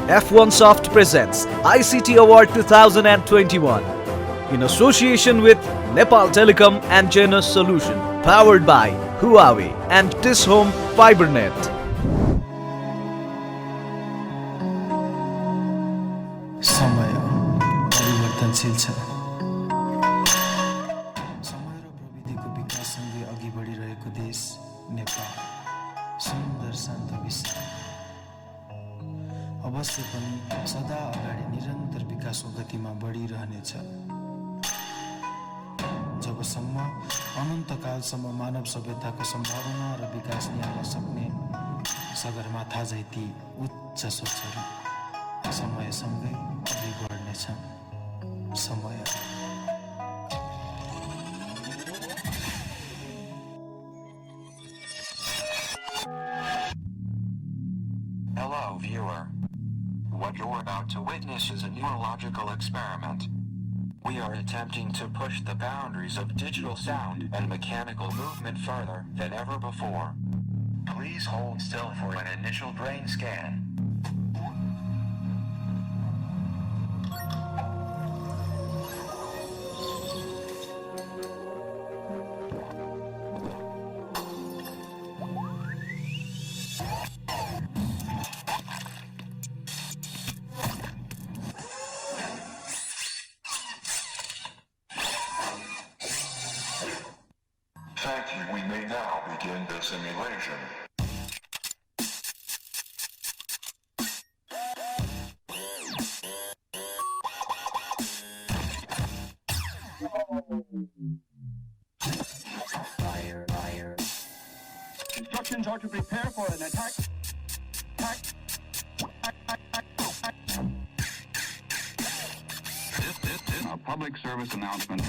F1 Soft presents ICT Award 2021 in association with Nepal Telecom and Janus Solution, powered by Huawei and Tis Home Fibernet. समय परिवर्तनशील छ। समय र प्रविधिको विकाससँगै अघि बढिरहेको देश नेपाल सुन्दर शान्त विश्व अवश्य पनि सदा अगाडि निरन्तर विकासको गतिमा बढिरहनेछ। जबसम्म अनन्तकालसम्म मानव सभ्यताको सम्भावना र विकास ल्याउन सक्ने सगरमाथा जैती उच्च सोचहरू समयसँगै अघि बढ्नेछन्। समय Hello, viewer. What you're about to witness is a neurological experiment. We are attempting to push the boundaries of digital sound and mechanical movement further than ever before. Please hold still for an initial brain scan. Thank you. We may now begin the simulation. Fire. Instructions are to prepare for an attack. This is a public service announcement.